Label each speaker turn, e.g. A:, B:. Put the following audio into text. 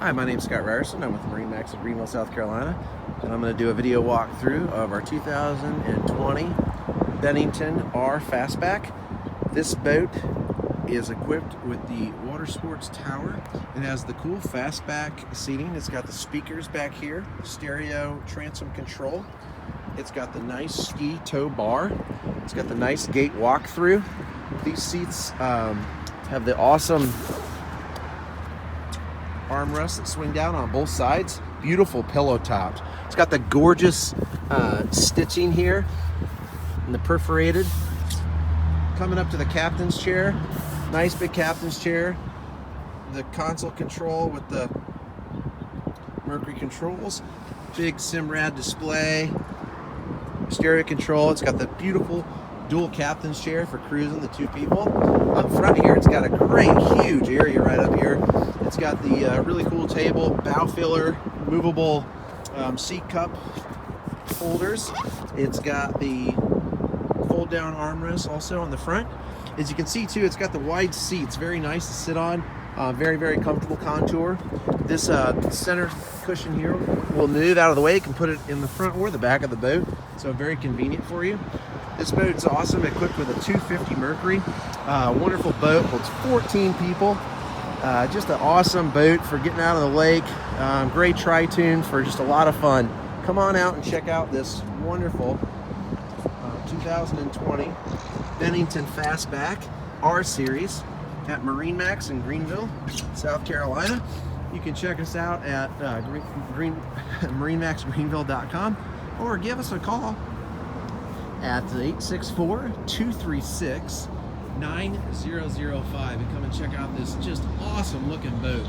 A: Hi, my name is Scott Ryerson. I'm with MarineMax in Greenville, South Carolina, and I'm going to do a video walkthrough of our 2020 Bennington R Fastback. This boat is equipped with the water sports tower. It has the cool fastback seating. It's got the speakers back here, stereo transom control. It's got the nice ski tow bar. It's got the nice gate walkthrough. These seats have the awesome armrests that swing down on both sides. Beautiful pillow tops. It's got the gorgeous stitching here and the perforated. Coming up to the captain's chair, nice big captain's chair. The console control with the Mercury controls, big Simrad display, stereo control. It's got the beautiful dual captain's chair for cruising the two people. Up front here, it's got a great huge area right up here. It's got the really cool table, bow filler, movable seat cup holders. It's got the fold down armrest also on the front. As you can see too, it's got the wide seats, very nice to sit on. Very, very comfortable contour. This center cushion here will move out of the way. You can put it in the front or the back of the boat, so very convenient for you. This boat's awesome, equipped with a 250 Mercury. Wonderful boat, holds 14 people. Just an awesome boat for getting out of the lake. Great tri-tune for just a lot of fun. Come on out and check out this wonderful 2020 Bennington Fastback R Series at MarineMax in Greenville, South Carolina. You can check us out at MarineMaxGreenville.com or give us a call at 864-236-9005 and come and check out this just awesome looking boat.